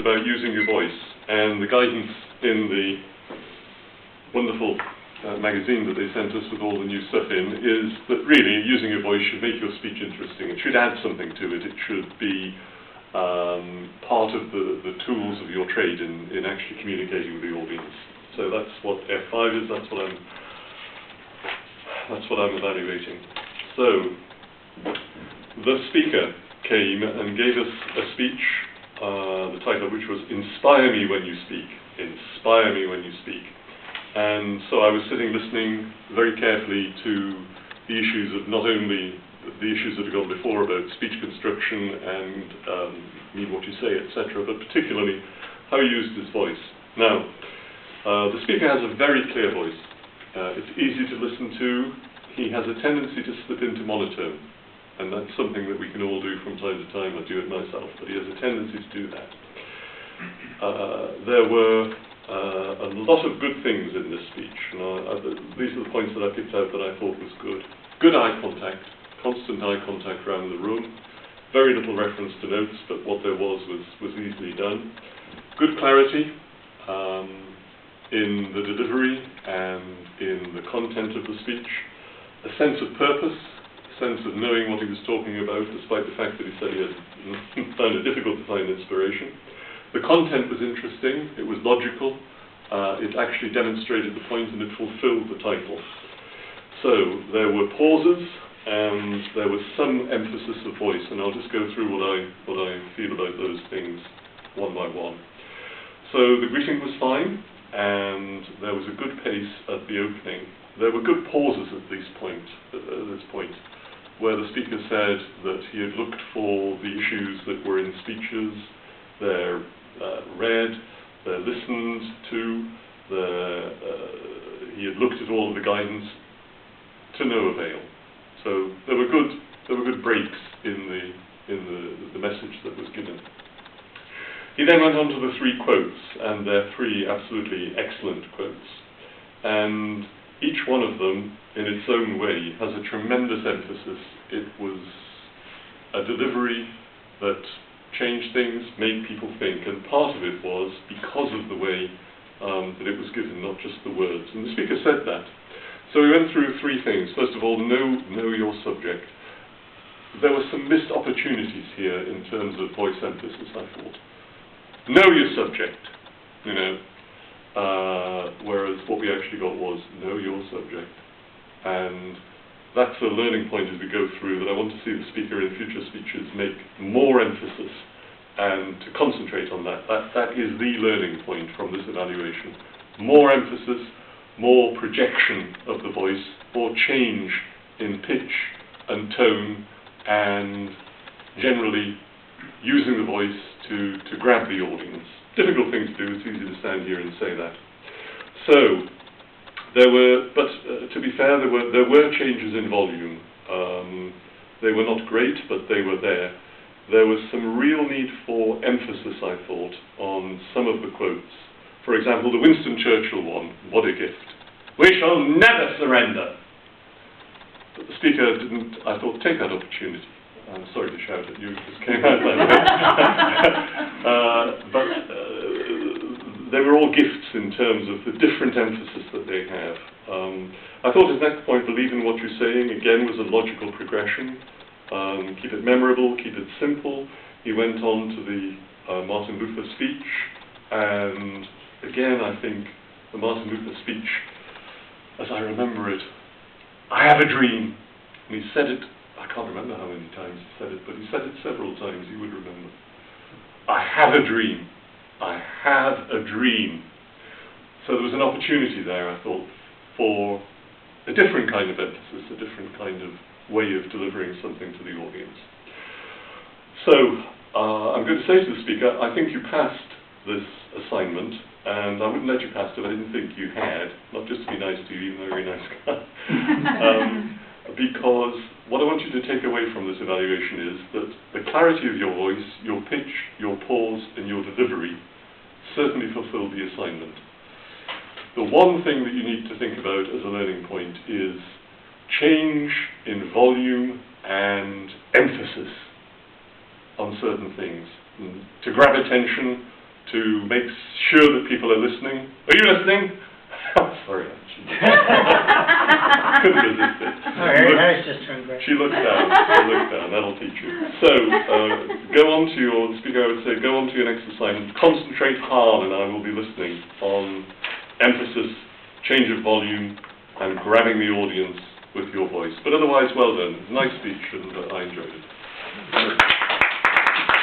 about using your voice, and the guidance in the wonderful magazine that they sent us with all the new stuff in is that really using your voice should make your speech interesting. It should add something to it. It should be part of the tools of your trade in actually communicating with the audience. So that's what F5 is. That's what I'm evaluating. So the speaker came and gave us a speech, the title of which was "Inspire Me When You Speak." Inspire me when you speak. And so I was sitting listening very carefully to the issues of not only the issues that have gone before about speech construction and mean what you say, etc., but particularly how he used his voice. Now, the speaker has a very clear voice. It's easy to listen to. He has a tendency to slip into monotone, and that's something that we can all do from time to time. I do it myself, but he has a tendency to do that. There were a lot of good things in this speech, and these are the points that I picked out that I thought was good. Good eye contact, constant eye contact around the room, very little reference to notes, but what there was easily done. Good clarity in the delivery and in the content of the speech, a sense of purpose, a sense of knowing what he was talking about, despite the fact that he said he had found it difficult to find inspiration. The content was interesting, it was logical, it actually demonstrated the point and it fulfilled the title. So there were pauses and there was some emphasis of voice, and I'll just go through what I feel about those things one by one. So the greeting was fine, and there was a good pace at the opening. There were good pauses at this point, where the speaker said that he had looked for the issues that were in speeches. They're read, they're listened to, he had looked at all of the guidance to no avail. So there were good breaks in the message that was given. He then went on to the three quotes, and they're three absolutely excellent quotes. And each one of them, in its own way, has a tremendous emphasis. It was a delivery that changed things, made people think, and part of it was because of the way that it was given, not just the words. And the speaker said that. So we went through three things. First of all, know your subject. There were some missed opportunities here in terms of voice emphasis, I thought. Know your subject, whereas what we actually got was know your subject. And that's a learning point as we go through, that I want to see the speaker in future speeches make more emphasis and to concentrate on that. That is the learning point from this evaluation. More emphasis, more projection of the voice, more change in pitch and tone, and generally using the voice to grab the audience. Difficult thing to do, it's easy to stand here and say that. So, to be fair, there were changes in volume. They were not great, but they were there. There was some real need for emphasis, I thought, on some of the quotes. For example, the Winston Churchill one, what a gift. We shall never surrender. But the speaker didn't, I thought, take that opportunity. I'm sorry to shout at you, it just came out that way. But they were all gifts in terms of the different emphasis that they have. I thought his next point, believe in what you're saying, again was a logical progression. Keep it memorable, keep it simple. He went on to the Martin Luther speech, and again I think the Martin Luther speech, as I remember it, I have a dream. And he said it, I can't remember how many times he said it, but he said it several times, you would remember. I have a dream. I have a dream. So there was an opportunity there, I thought, for a different kind of emphasis, a different kind of way of delivering something to the audience. So I'm going to say to the speaker, I think you passed this assignment, and I wouldn't let you pass if I didn't think you had, not just to be nice to you, even though you're a nice guy. Because what I want you to take away from this evaluation is that the clarity of your voice, your pitch, your pause, and your delivery certainly fulfilled the assignment. The one thing that you need to think about as a learning point is change in volume and emphasis on certain things, to grab attention, to make sure that people are listening. Are you listening? Sorry, couldn't resist it. She looks down. That'll teach you. So, go on to your speaker. I would say, go on to your next assignment. Concentrate hard, and I will be listening on emphasis, change of volume, and grabbing the audience with your voice. But otherwise, well done. Nice speech, and I enjoyed it.